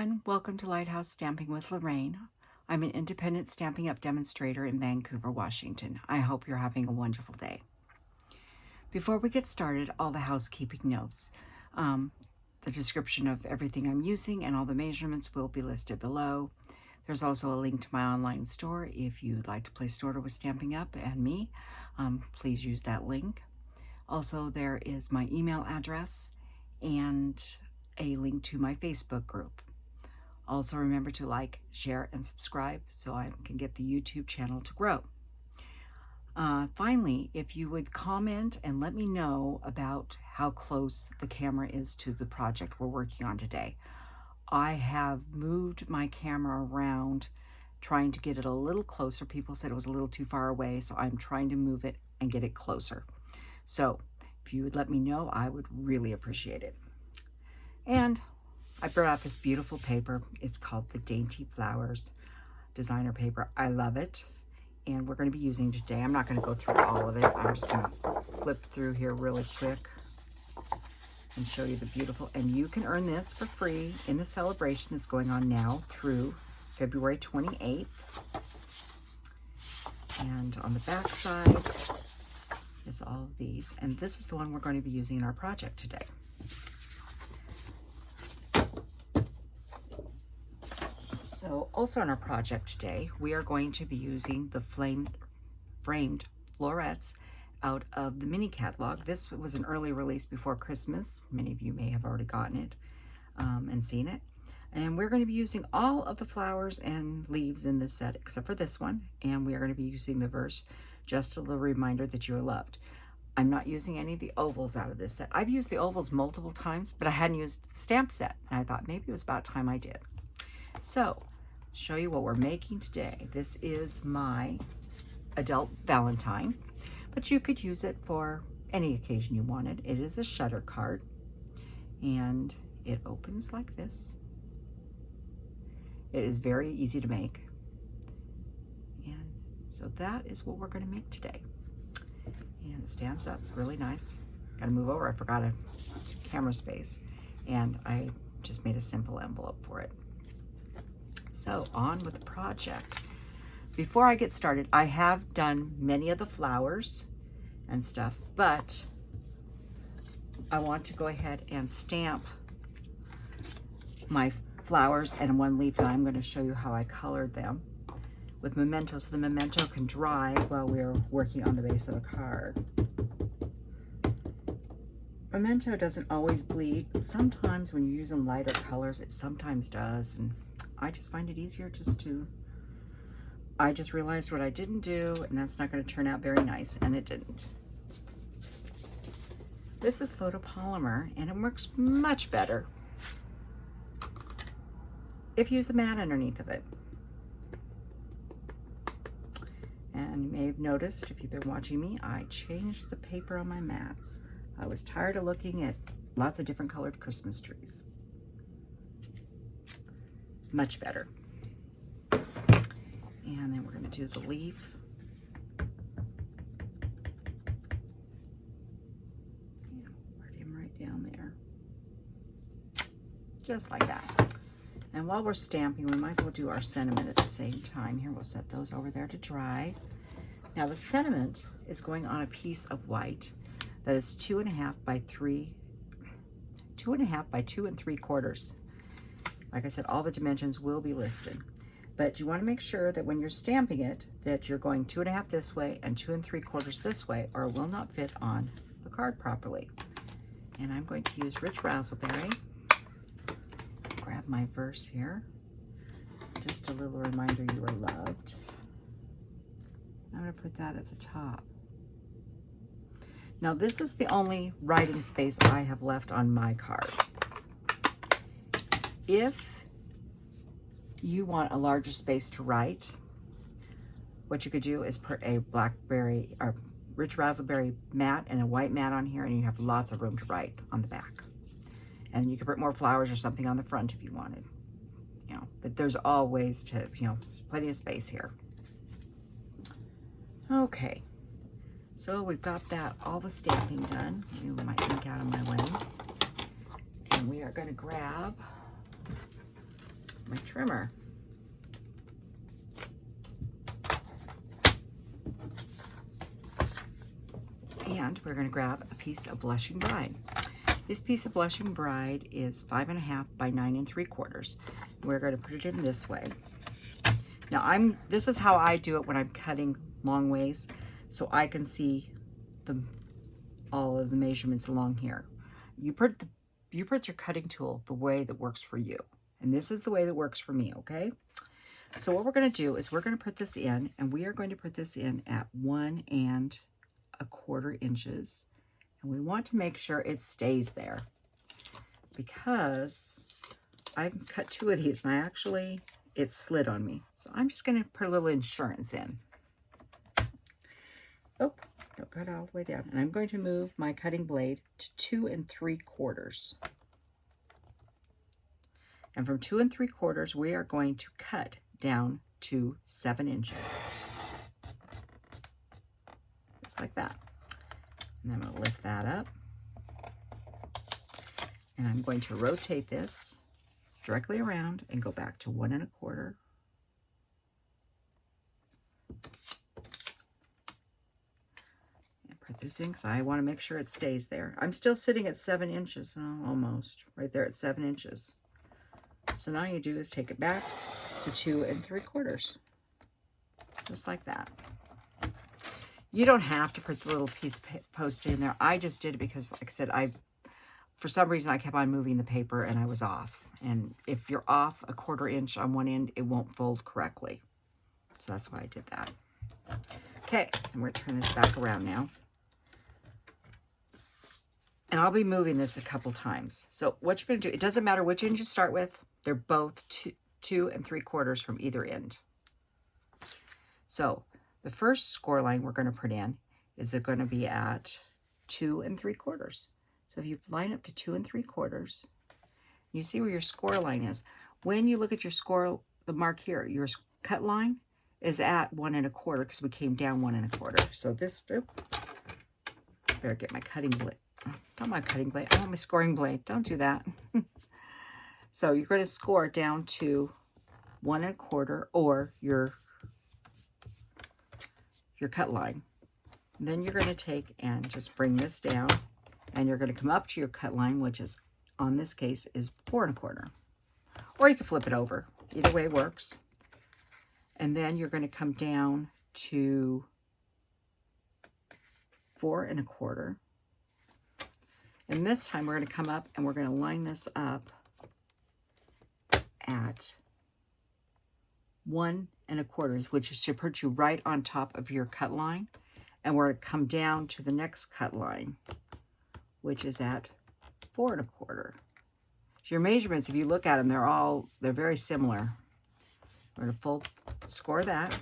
everyone, welcome to Lighthouse Stamping with Lorraine. I'm an independent Stampin' Up! Demonstrator in Vancouver, Washington. I hope you're having a wonderful day. Before we get started, all the housekeeping notes. The description of everything I'm using and all the measurements will be listed below. There's also a link to my online store. If you'd like to place an order with Stampin' Up! And me, please use that link. Also, there is my email address and a link to my Facebook group. Also, remember to like, share, and subscribe so I can get the YouTube channel to grow. Finally, if you would comment and let me know about how close the camera is to the project we're working on today. I have moved my camera around trying to get it a little closer. People said it was a little too far away, so I'm trying to move it and get it closer. So if you would let me know, I would really appreciate it. And I brought out this beautiful paper. It's called the Dainty Flowers designer paper. I love it. And we're going to be using today. I'm not going to go through all of it. I'm just going to flip through here really quick and show you the beautiful. And you can earn this for free in the celebration that's going on now through February 28th. And on the back side is all of these. And this is the one we're going to be using in our project today. So also in our project today, we are going to be using the framed florets out of the mini catalog. This was an early release before Christmas. Many of you may have already gotten it and seen it. And we're going to be using all of the flowers and leaves in this set except for this one. And we are going to be using the verse, just a little reminder that you are loved. I'm not using any of the ovals out of this set. I've used the ovals multiple times, but I hadn't used the stamp set. And I thought maybe it was about time I did. So, show you what we're making today. This is my adult Valentine, but you could use it for any occasion you wanted. It is a shutter card, and it opens like this. It is very easy to make, and so that is what we're going to make today. And it stands up really nice. Got to move over. I forgot a camera space, and I just made a simple envelope for it. So on with the project. Before I get started, I have done many of the flowers and stuff, but I want to go ahead and stamp my flowers and one leaf that I'm going to show you how I colored them with memento, so the memento can dry while we're working on the base of the card. Memento doesn't always bleed, but sometimes when you're using lighter colors, it sometimes does, and I just find it easier I just realized what I didn't do, and that's not going to turn out very nice, and it didn't. This is photopolymer, and it works much better if you use a mat underneath of it. And you may have noticed, if you've been watching me, I changed the paper on my mats. I was tired of looking at lots of different colored Christmas trees. Much better. And then we're going to do the leaf. Yeah, put him right down there. Just like that. And while we're stamping, we might as well do our sentiment at the same time. Here, we'll set those over there to dry. Now the sentiment is going on a piece of white that is 2.5 by 2 3/4. Like I said, all the dimensions will be listed, but you want to make sure that when you're stamping it, that you're going 2.5 this way and 2 3/4 this way, or it will not fit on the card properly. And I'm going to use Rich Razzleberry. Grab my verse here. Just a little reminder you are loved. I'm going to put that at the top. Now this is the only writing space I have left on my card. If you want a larger space to write, what you could do is put a blackberry or Rich Razzleberry mat and a white mat on here, and you have lots of room to write on the back. And you could put more flowers or something on the front if you wanted. You know, but there's always plenty of space here. Okay, so we've got that, all the stamping done. Move my ink out of my way. And we are going to grab my trimmer. And we're going to grab a piece of Blushing Bride. This piece of Blushing Bride is 5.5 by 9 3/4. We're going to put it in this way. Now this is how I do it when I'm cutting long ways, so I can see all of the measurements along here. You put your cutting tool the way that works for you. And this is the way that works for me, okay? So what we're going to do is we're going to put this in, and we are going to put this in at 1 1/4 inches. And we want to make sure it stays there, because I've cut 2 of these and it slid on me. So I'm just going to put a little insurance in. Oh, don't cut all the way down. And I'm going to move my cutting blade to 2 3/4. And from 2 3/4, we are going to cut down to 7 inches. Just like that. And I'm going to lift that up. And I'm going to rotate this directly around and go back to 1 1/4. And put this in because I want to make sure it stays there. I'm still sitting at 7 inches, almost, right there at 7 inches. So now you do is take it back to 2 3/4. Just like that. You don't have to put the little piece of post-it in there. I just did it because, like I said, for some reason I kept on moving the paper and I was off. And if you're off a 1/4 inch on one end, it won't fold correctly. So that's why I did that. Okay, and we're going to turn this back around now. And I'll be moving this a couple times. So what you're going to do, it doesn't matter which end you start with. They're both 2 3/4 from either end. So the first score line we're going to put in is going to be at 2 3/4. So if you line up to 2 3/4, you see where your score line is. When you look at your score, the mark here, your cut line is at 1 1/4 because we came down 1 1/4. So this, better get my cutting blade. Not my cutting blade. I want my scoring blade. Don't do that. So you're going to score down to 1 1/4 or your cut line. And then you're going to take and just bring this down, and you're going to come up to your cut line, which is, on this case, is 4 1/4. Or you can flip it over. Either way works. And then you're going to come down to 4 1/4. And this time we're going to come up and we're going to line this up at 1 1/4, which should put you right on top of your cut line. And we're going to come down to the next cut line, which is at 4 1/4. So your measurements, if you look at them, they're very similar. We're going to full score that.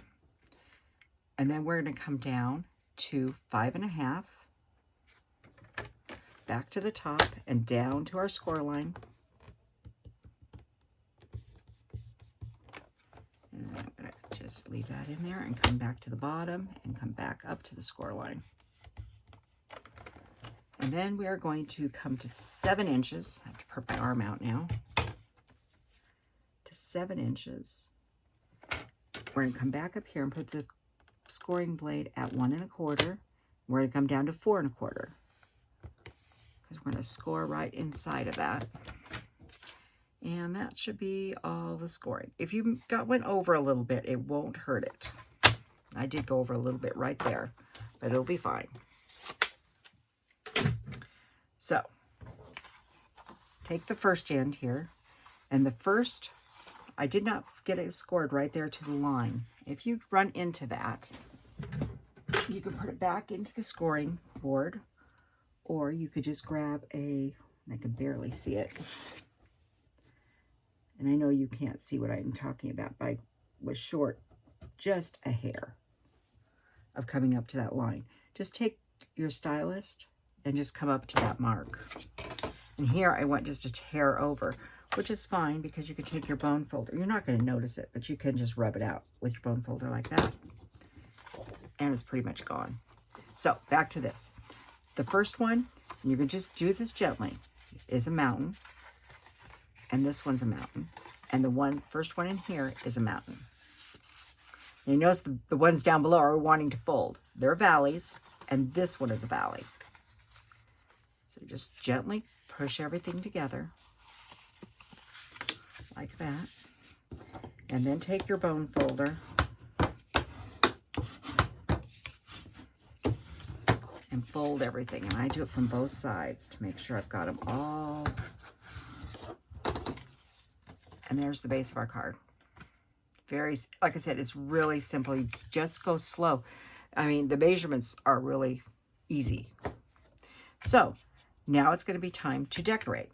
And then we're going to come down to 5 1/2. Back to the top and down to our score line. And I'm going to just leave that in there and come back to the bottom and come back up to the score line. And then we are going to come to 7 inches. I have to put my arm out now. To 7 inches. We're going to come back up here and put the scoring blade at 1 1/4. We're going to come down to 4 1/4. Because we're going to score right inside of that. And that should be all the scoring. If you went over a little bit, it won't hurt it. I did go over a little bit right there, but it'll be fine. So, take the first end here, and the first, I did not get it scored right there to the line. If you run into that, you can put it back into the scoring board, or you could just grab I can barely see it. And I know you can't see what I'm talking about, but I was short just a hair of coming up to that line. Just take your stylus and just come up to that mark. And here I went just a hair over, which is fine because you can take your bone folder. You're not going to notice it, but you can just rub it out with your bone folder like that. And it's pretty much gone. So back to this. The first one, and you can just do this gently, is a mountain. And this one's a mountain. And the first one in here is a mountain. And you notice the ones down below are wanting to fold. They're valleys, and this one is a valley. So just gently push everything together like that. And then take your bone folder and fold everything. And I do it from both sides to make sure I've got them all. And there's the base of our card. Very, like I said, it's really simple. You just go slow. I mean, the measurements are really easy. So now it's going to be time to decorate.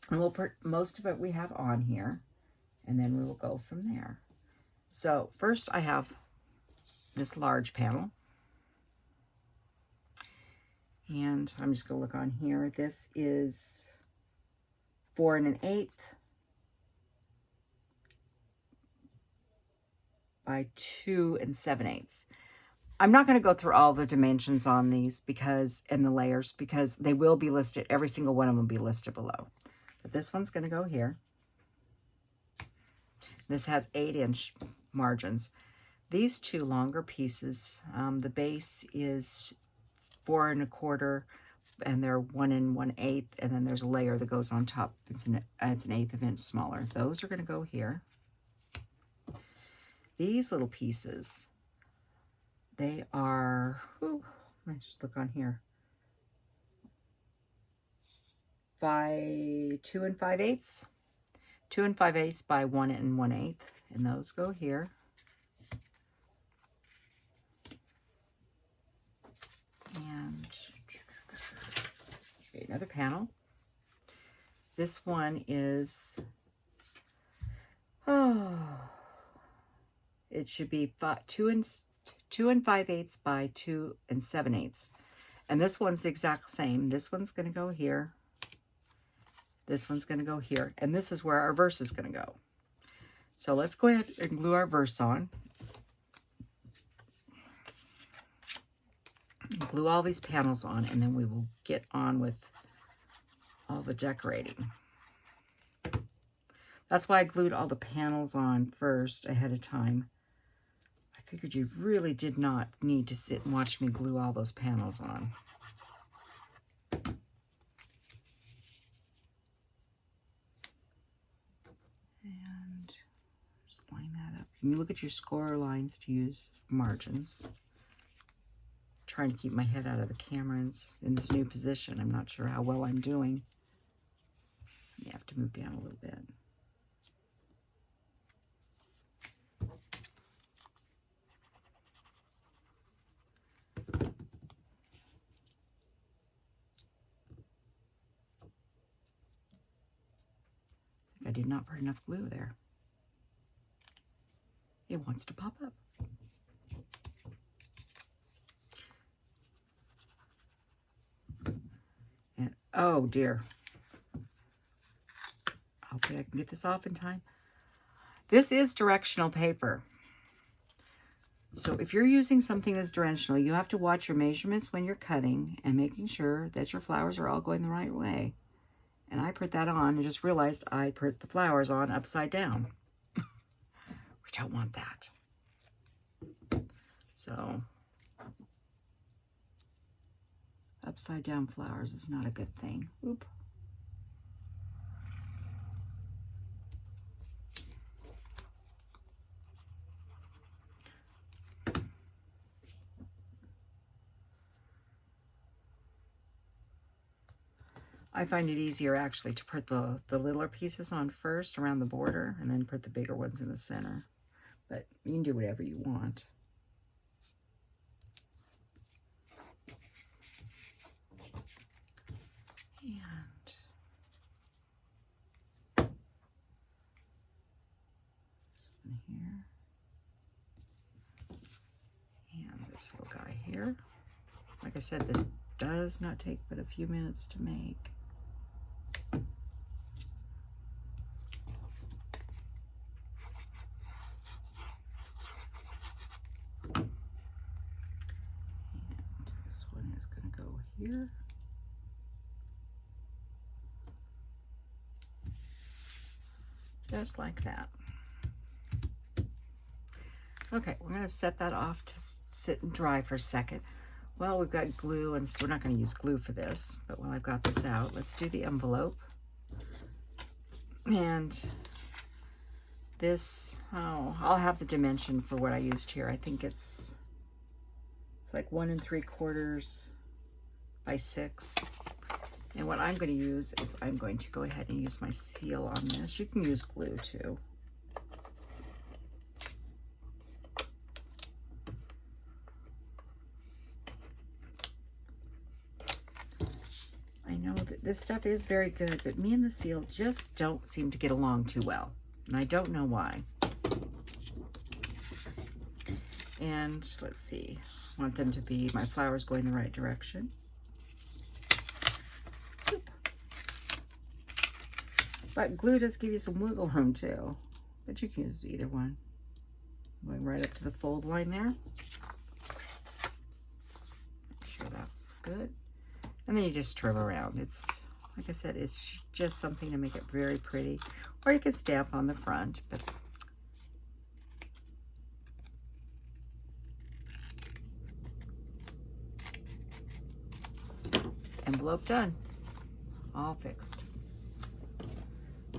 And we'll put most of it we have on here, and then we will go from there. So first I have this large panel. And I'm just going to look on here. This is 4 1/8 by 2 7/8. I'm not going to go through all the dimensions on these and the layers, because they will be listed. Every single one of them will be listed below. But this one's going to go here. This has 8-inch margins. These two longer pieces, the base is 4 1/4, and they're 1 1/8, and then there's a layer that goes on top. It's an 1/8 of an inch smaller. Those are going to go here. These little pieces, they are, let's just look on here, 2 5/8, 2 5/8 by 1 1/8, and those go here. And another panel. This one is, it should be 2 5/8 by 2 7/8. And this one's the exact same. This one's going to go here. This one's going to go here. And this is where our verse is going to go. So let's go ahead and glue our verse on. Glue all these panels on, and then we will get on with all the decorating. That's why I glued all the panels on first ahead of time. I figured you really did not need to sit and watch me glue all those panels on. And just line that up. You look at your score lines to use margins. Trying to keep my head out of the camera in this new position. I'm not sure how well I'm doing. You have to move down a little bit. I did not put enough glue there. It wants to pop up. And, oh dear. Hopefully I can get this off in time. This is directional paper. So if you're using something that's directional, you have to watch your measurements when you're cutting and making sure that your flowers are all going the right way. And I put that on and just realized I put the flowers on upside down. We don't want that. So upside down flowers is not a good thing. Oop. I find it easier actually to put the littler pieces on first around the border and then put the bigger ones in the center. But you can do whatever you want. And this one here. And this little guy here. Like I said, this does not take but a few minutes to make. Here. Just like that. Okay, we're going to set that off to sit and dry for a second. Well, we've got glue, and we're not going to use glue for this, but while I've got this out, let's do the envelope. And this, oh, I'll have the dimension for what I used here. I think it's like 1 3/4 by 6. And what I'm going to use is I'm going to go ahead and use my seal on this. You can use glue too. I know that this stuff is very good, but me and the seal just don't seem to get along too well. And I don't know why. And let's see, I want them to be, my flowers going the right direction. But glue does give you some wiggle room too, but you can use either one. Going right up to the fold line there. Make sure that's good. And then you just trim around. It's, like I said, it's just something to make it very pretty. Or you can stamp on the front, but envelope done. All fixed.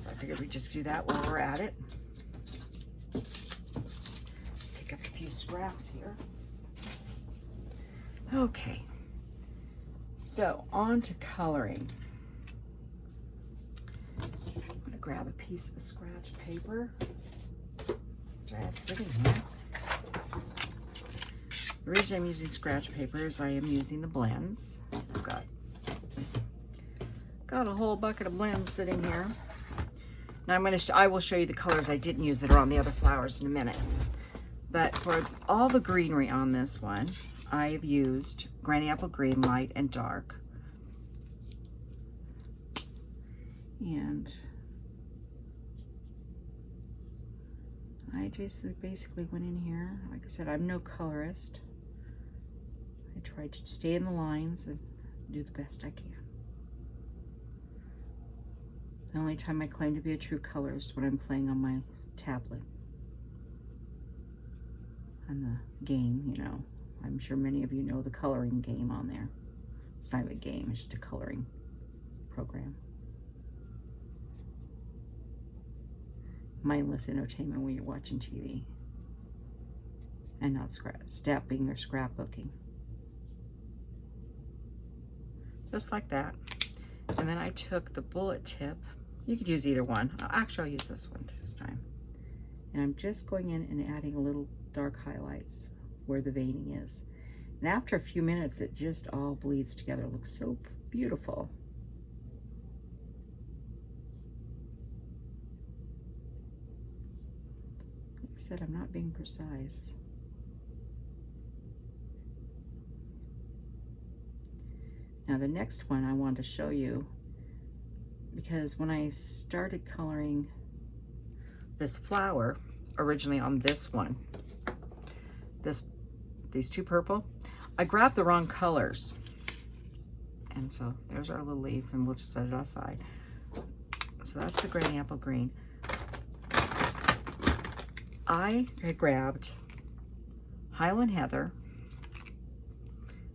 So I figured we'd just do that while we're at it. Pick up a few scraps here. Okay. So on to coloring. I'm going to grab a piece of scratch paper, which I had sitting here. The reason I'm using scratch paper is I am using the blends. I've got a whole bucket of blends sitting here. Now I will show you the colors I didn't use that are on the other flowers in a minute. But for all the greenery on this one, I've used Granny Apple Green, light and dark. And I just basically went in here. Like I said, I'm no colorist. I tried to stay in the lines and do the best I can. The only time I claim to be a true color is when I'm playing on my tablet. On the game, you know. I'm sure many of you know the coloring game on there. It's not even a game, it's just a coloring program. Mindless entertainment when you're watching TV. And not stamping or scrapbooking. Just like that. And then I took the bullet tip. You could use either one. Actually, I'll use this one this time. And I'm just going in and adding a little dark highlights where the veining is. And after a few minutes, it just all bleeds together. It looks so beautiful. Like I said, I'm not being precise. Now the next one I wanted to show you, because when I started coloring this flower, originally on this one, these two purple, I grabbed the wrong colors. And so there's our little leaf, and we'll just set it aside. So that's the Granny Apple Green. I had grabbed Highland Heather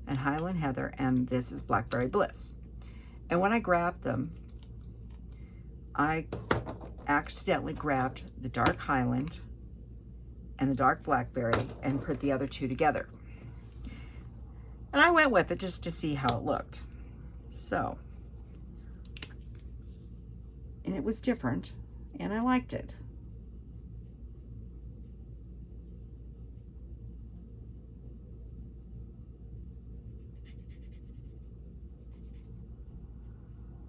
and Highland Heather, and this is Blackberry Bliss. And when I grabbed them, I accidentally grabbed the dark Highland and the dark Blackberry and put the other two together. And I went with it just to see how it looked. So, and it was different, and I liked it.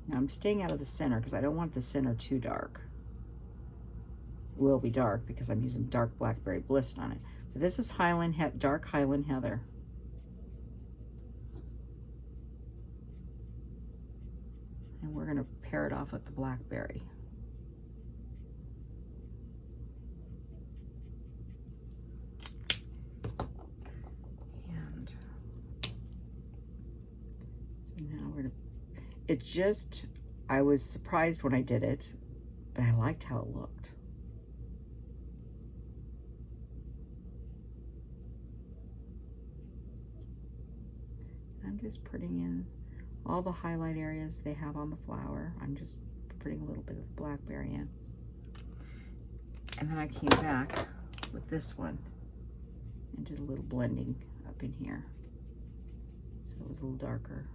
Now I'm staying out of the center because I don't want the center too dark. It will be dark because I'm using dark Blackberry Bliss on it. But this is dark Highland Heather. And we're going to pair it off with the Blackberry. And so now we're going to, it just, I was surprised when I did it, but I liked how it looked. I'm just putting in all the highlight areas they have on the flower. I'm just putting a little bit of blackberry in. And then I came back with this one and did a little blending up in here. So it was a little darker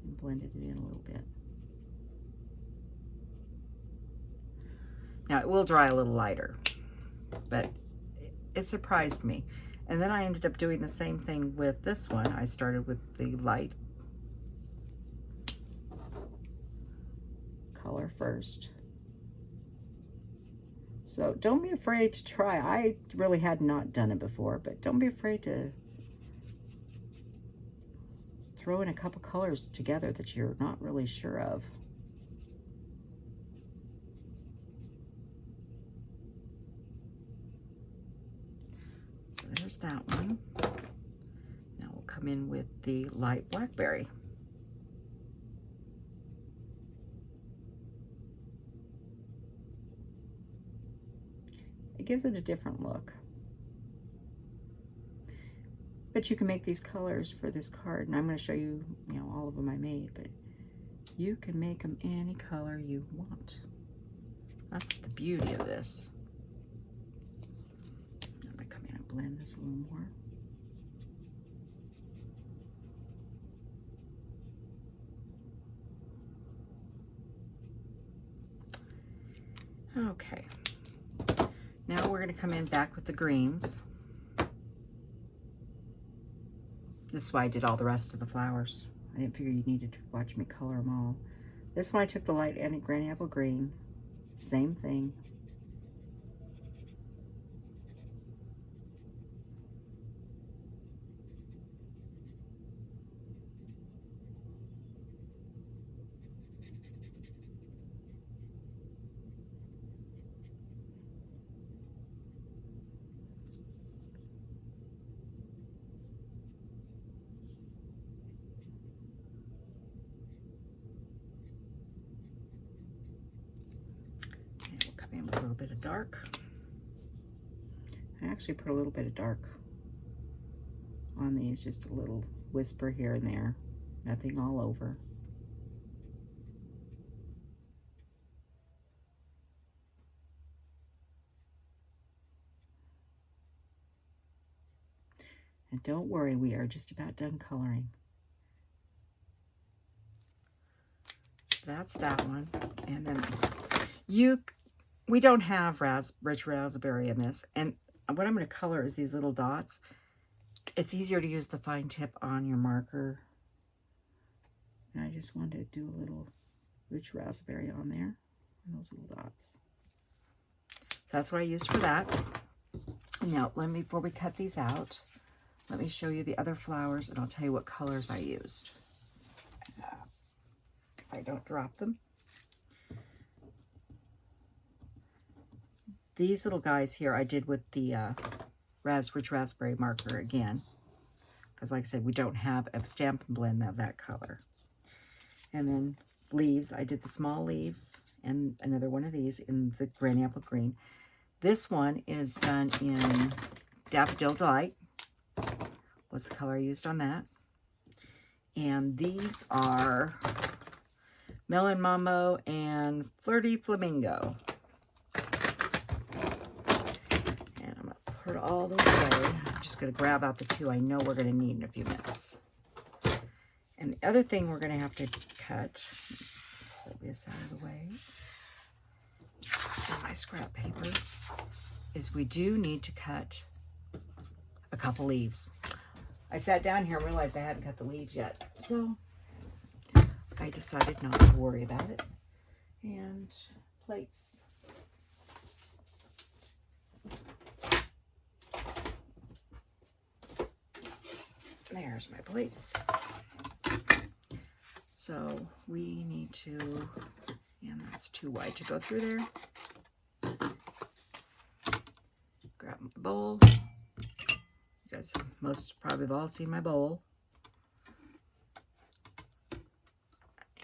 and blended it in a little bit. Now it will dry a little lighter, but it surprised me. And then I ended up doing the same thing with this one. I started with the light color first. So don't be afraid to try. I really had not done it before, but don't be afraid to throw in a couple colors together that you're not really sure of. So there's that one. Now we'll come in with the light blackberry. It gives it a different look. But you can make these colors for this card, and I'm going to show you, all of them I made, but you can make them any color you want. That's the beauty of this. I'm going to come in and blend this a little more. Okay. Now we're going to come in back with the greens. This is why I did all the rest of the flowers. I didn't figure you needed to watch me color them all. This one I took the light and granny apple green. Same thing. In with a little bit of dark. I actually put a little bit of dark on these, just a little whisper here and there, nothing all over. And don't worry, we are just about done coloring. So that's that one. And then we don't have Rich Razzleberry in this, and what I'm going to color is these little dots. It's easier to use the fine tip on your marker, and I just wanted to do a little Rich Razzleberry on there, and those little dots. So that's what I used for that. Now, before we cut these out, let me show you the other flowers, and I'll tell you what colors I used. If I don't drop them. These little guys here I did with the Rich Razzleberry marker again, because like I said, we don't have a stamp and blend of that color. And then leaves, I did the small leaves and another one of these in the granny apple green. This one is done in Daffodil Delight, was the color I used on that. And these are Melon Mambo and Flirty Flamingo. Put all those away. I'm just going to grab out the two I know we're going to need in a few minutes. And the other thing we're going to have to cut, pull this out of the way, and my scrap paper, is we do need to cut a couple leaves. I sat down here and realized I hadn't cut the leaves yet, so I decided not to worry about it. And plates. There's my plates. So we need to, and that's too wide to go through there. Grab my bowl. You guys most probably have all seen my bowl.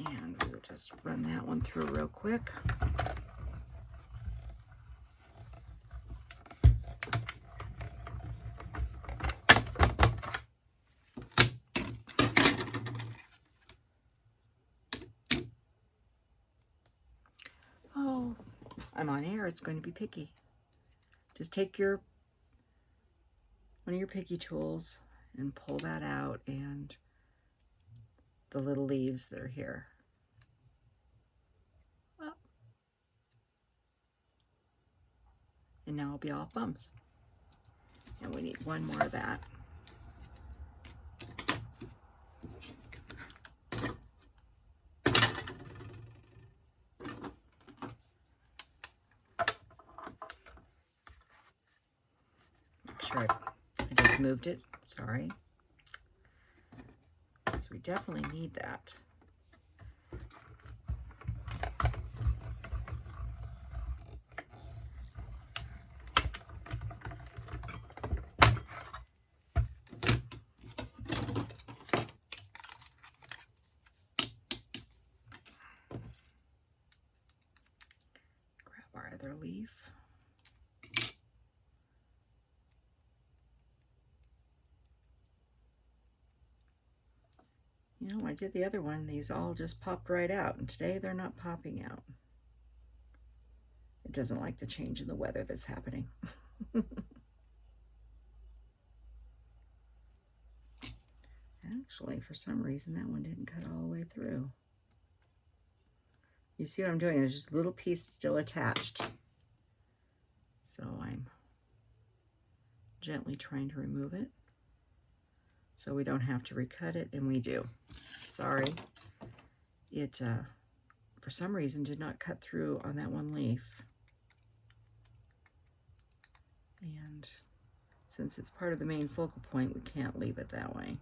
And we'll just run that one through real quick. I'm on air, it's going to be picky. Just take one of your picky tools and pull that out, and the little leaves that are here. Up. And now it'll be all thumbs. And we need one more of that. Make sure I just moved it. Sorry. So we definitely need that. Grab our other leaf. You know, when I did the other one, these all just popped right out, and today they're not popping out. It doesn't like the change in the weather that's happening. Actually, for some reason, that one didn't cut all the way through. You see what I'm doing? There's just a little piece still attached. So I'm gently trying to remove it so we don't have to recut it, and we do. Sorry. It, for some reason, did not cut through on that one leaf. And since it's part of the main focal point, we can't leave it that way.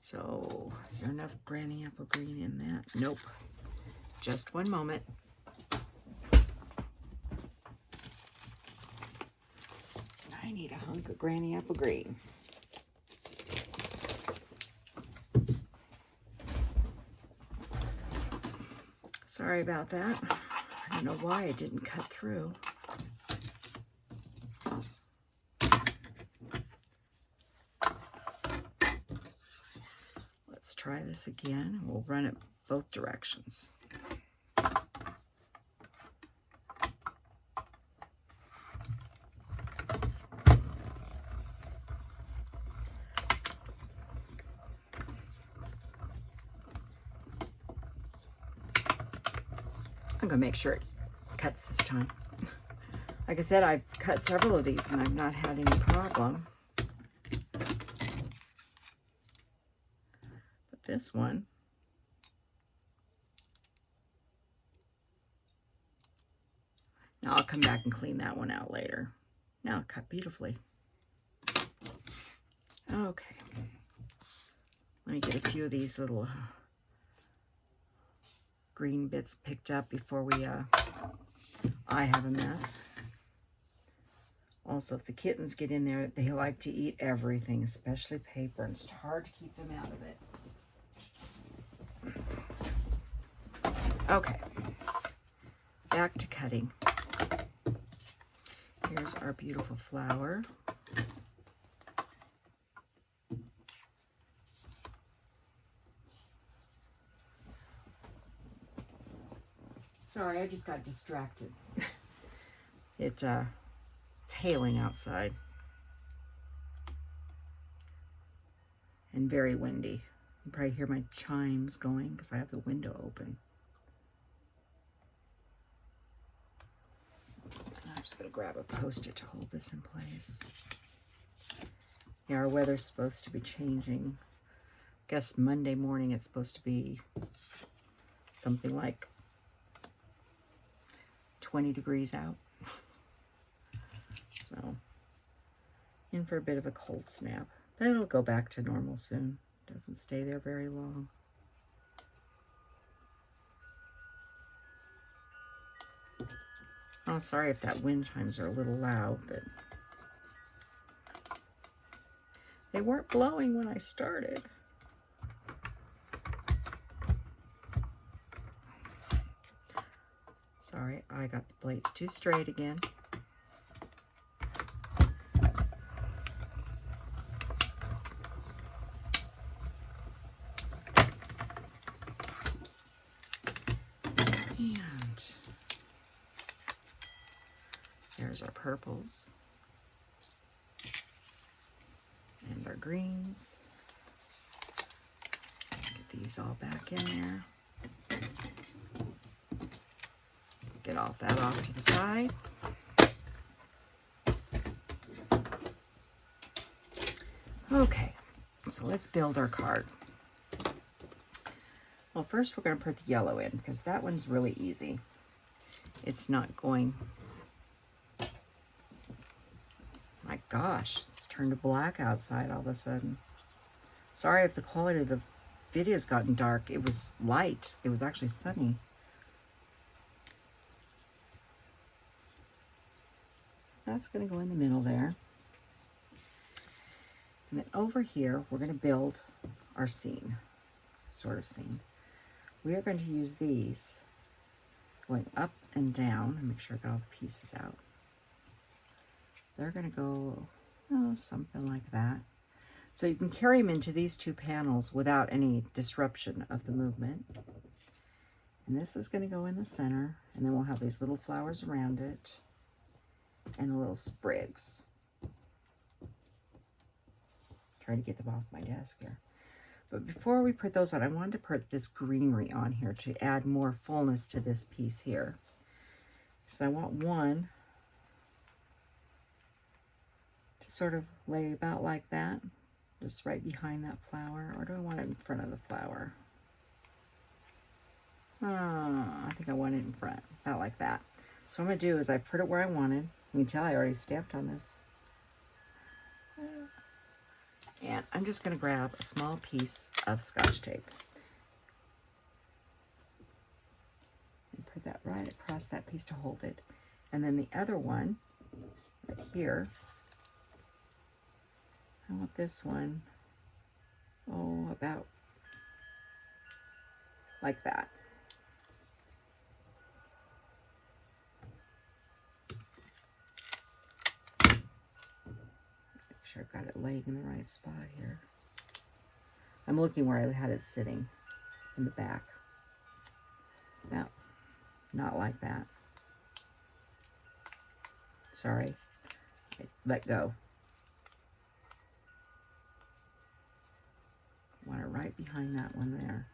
So, is there enough granny apple green in that? Nope. Just one moment. I need a hunk of granny apple green. Sorry about that. I don't know why it didn't cut through. Let's try this again. We'll run it both directions. I'm going to make sure it cuts this time. Like I said, I've cut several of these and I've not had any problem. But this one, now I'll come back and clean that one out later. Now it cut beautifully. Okay. Let me get a few of these little green bits picked up before we, I have a mess. Also, if the kittens get in there, they like to eat everything, especially paper, and it's hard to keep them out of it. Okay, back to cutting. Here's our beautiful flower. Sorry, I just got distracted. It's hailing outside. And very windy. You probably hear my chimes going because I have the window open. And I'm just going to grab a Post-it to hold this in place. Yeah, our weather's supposed to be changing. I guess Monday morning it's supposed to be something like 20 degrees out. So, in for a bit of a cold snap. But it'll go back to normal soon. Doesn't stay there very long. Oh, sorry if that wind chimes are a little loud, but they weren't blowing when I started. Sorry, I got the blades too straight again. There's our purples and our greens. Get these all back in there. Get all that off to the side. Okay, so let's build our card. Well, first we're going to put the yellow in because that one's really easy. It's not going... My gosh, it's turned to black outside all of a sudden. Sorry if the quality of the video's gotten dark. It was light. It was actually sunny. That's going to go in the middle there. And then over here, we're going to build our scene, sort of scene. We are going to use these going up and down, and make sure I got all the pieces out. They're going to go, oh, something like that. So you can carry them into these two panels without any disruption of the movement. And this is going to go in the center, and then we'll have these little flowers around it and the little sprigs. Trying to get them off my desk here. But before we put those on, I wanted to put this greenery on here to add more fullness to this piece here. So I want one to sort of lay about like that, just right behind that flower. Or do I want it in front of the flower? I think I want it in front, about like that. So what I'm going to do is I put it where I wanted. You can tell I already stamped on this. And I'm just going to grab a small piece of Scotch tape and put that right across that piece to hold it. And then the other one, right here, I want this one, oh, about like that. I've got it laying in the right spot here. I'm looking where I had it sitting in the back. No, not like that. Sorry, let go. I want it right behind that one there.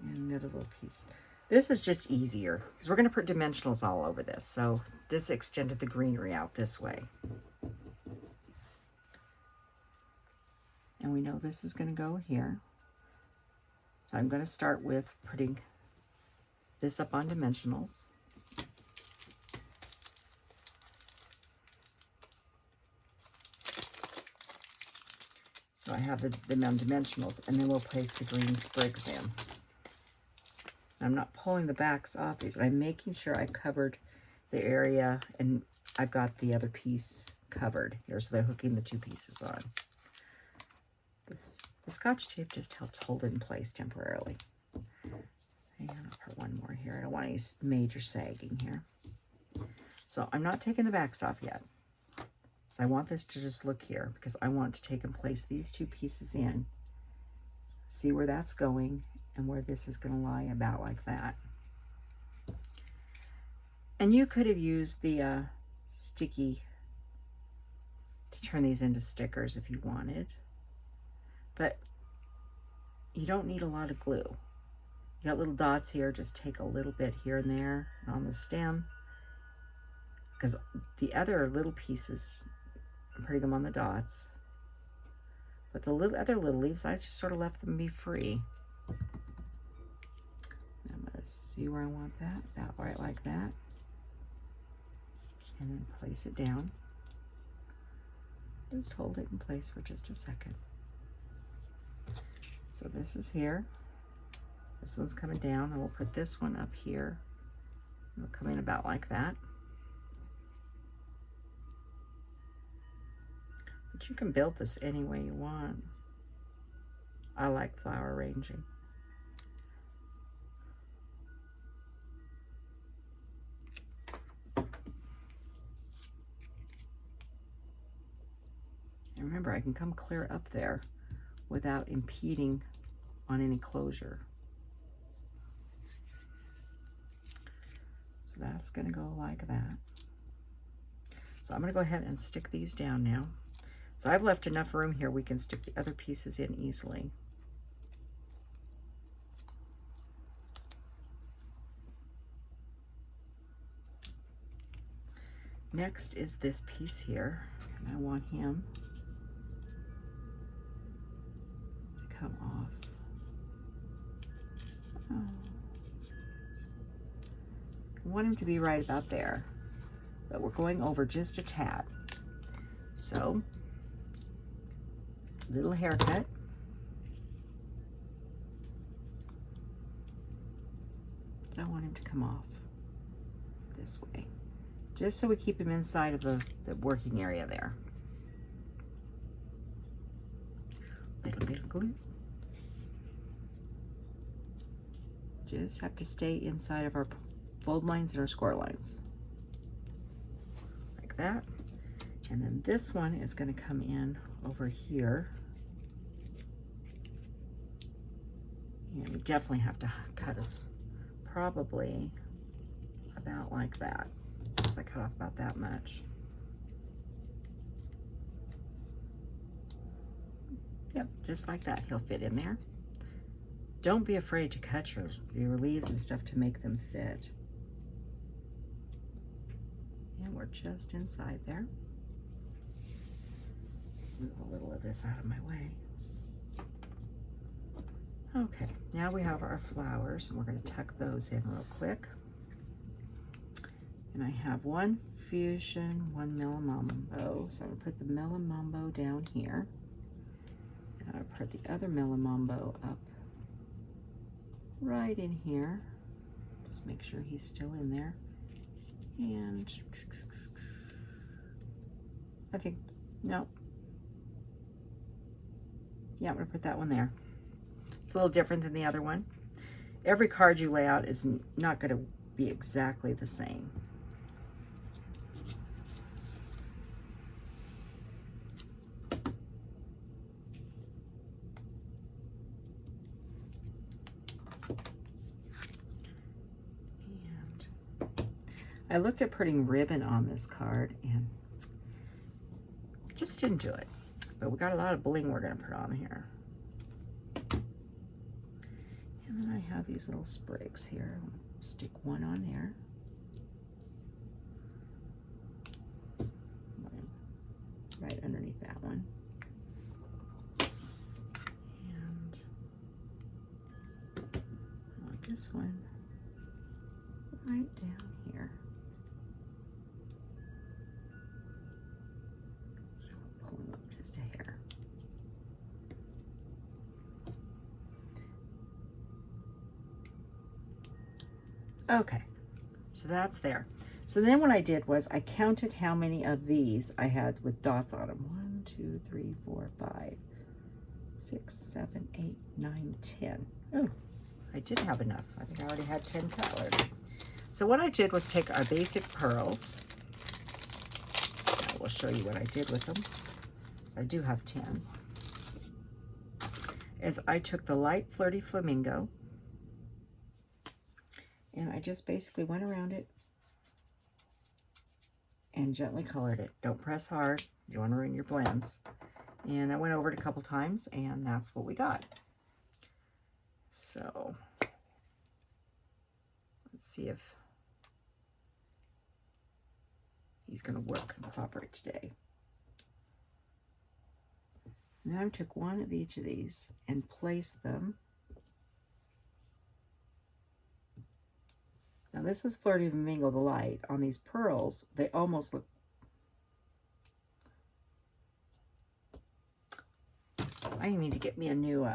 And another little piece. This is just easier because we're going to put dimensionals all over this. So this extended the greenery out this way. And we know this is going to go here. So I'm going to start with putting this up on dimensionals. So I have them on dimensionals, and then we'll place the green sprigs in. I'm not pulling the backs off these, but I'm making sure I covered the area, and I've got the other piece covered here, so they're hooking the two pieces on. The Scotch tape just helps hold it in place temporarily. And I'll put one more here. I don't want any major sagging here. So I'm not taking the backs off yet. So I want this to just look here because I want to take and place these two pieces in. See where that's going and where this is going to lie about like that. And you could have used the sticky to turn these into stickers if you wanted. But you don't need a lot of glue. You got little dots here, just take a little bit here and there on the stem. Because the other little pieces, I'm putting them on the dots. But the other little leaves, I just sort of left them be free. I'm going to see where I want that, about right like that. And then place it down. Just hold it in place for just a second. So this is here. This one's coming down, and we'll put this one up here. It'll come in about like that. But you can build this any way you want. I like flower arranging. And remember, I can come clear up there without impeding on any closure. So that's going to go like that. So I'm going to go ahead and stick these down now. So I've left enough room here we can stick the other pieces in easily. Next is this piece here, and I want him to come off. Oh. I want him to be right about there, but we're going over just a tad. So, little haircut. I want him to come off this way, just so we keep him inside of the working area there. Little bit of glue. Just have to stay inside of our fold lines and our score lines. Like that. And then this one is going to come in over here. And we definitely have to cut us probably about like that. So I cut off about that much. Yep, just like that. He'll fit in there. Don't be afraid to cut your leaves and stuff to make them fit. And we're just inside there. Move a little of this out of my way. Okay, now we have our flowers, and we're going to tuck those in real quick. And I have one fusion, one millimumbo. So I'm going to put the millimumbo down here. And I'm going to put the other millimumbo up right in here. Just make sure he's still in there. And I think, no. Yeah, I'm going to put that one there. It's a little different than the other one. Every card you lay out is not going to be exactly the same. I looked at putting ribbon on this card and just didn't do it. But we got a lot of bling we're going to put on here. And then I have these little sprigs here. I'll stick one on there. Right underneath that one. And I want this one right down here. Just a hair. Okay, so that's there. So then what I did was I counted how many of these I had with dots on them. 1, 2, 3, 4, 5, 6, 7, 8, 9, 10. Oh, I did have enough. I think I already had 10 colored. So what I did was take our basic pearls. I will show you what I did with them. I do have 10. Is I took the light flirty flamingo and I just basically went around it and gently colored it. Don't press hard. You don't want to ruin your blends. And I went over it a couple times and that's what we got. So let's see if he's going to work and cooperate today. Now I took one of each of these and placed them. Now this is Flirty Flamingo the light. On these pearls, they almost look... I need to get me a new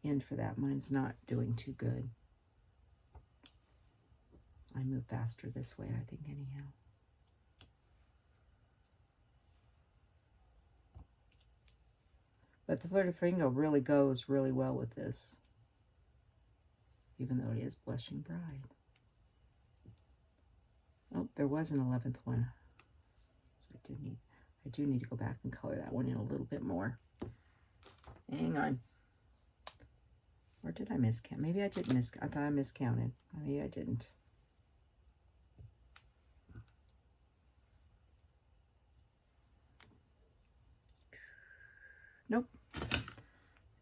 end for that. Mine's not doing too good. I move faster this way, I think, anyhow. But the Flirty Flamingo really goes really well with this, even though it is Blushing Bride. Oh, there was an 11th one. So I do need to go back and color that one in a little bit more. Hang on. Or did I miscount? Maybe I did I thought I miscounted. Maybe I didn't. Nope.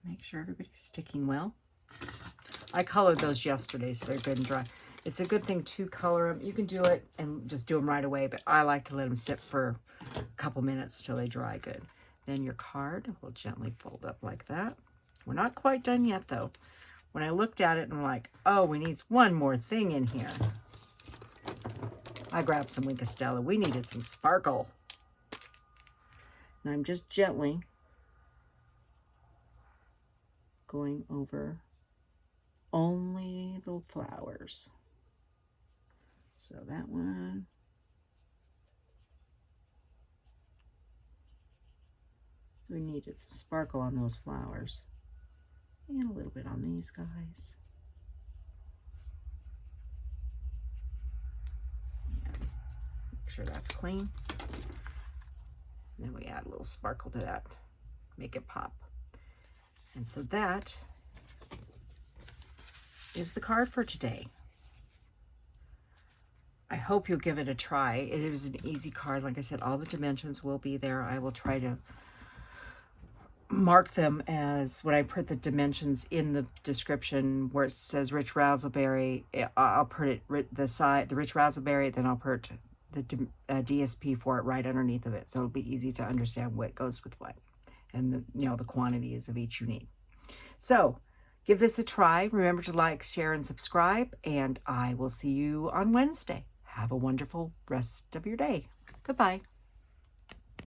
Make sure everybody's sticking well. I colored those yesterday, so they're good and dry. It's a good thing to color them. You can do it and just do them right away, but I like to let them sit for a couple minutes till they dry good. Then your card will gently fold up like that. We're not quite done yet, though. When I looked at it, I'm like, oh, we need one more thing in here. I grabbed some Wink of Stella. We needed some sparkle. And I'm just gently going over only the flowers. So that one. We needed some sparkle on those flowers. And a little bit on these guys. And make sure that's clean. And then we add a little sparkle to that. Make it pop. And so that is the card for today. I hope you'll give it a try. It was an easy card. Like I said, all the dimensions will be there. I will try to mark them as when I put the dimensions in the description where it says Rich Razzleberry. I'll put it the Rich Razzleberry, then I'll put the DSP for it right underneath of it, so it'll be easy to understand what goes with what, and the quantities of each you need. So give this a try. Remember to like, share, and subscribe, and I will see you on Wednesday. Have a wonderful rest of your day. Goodbye.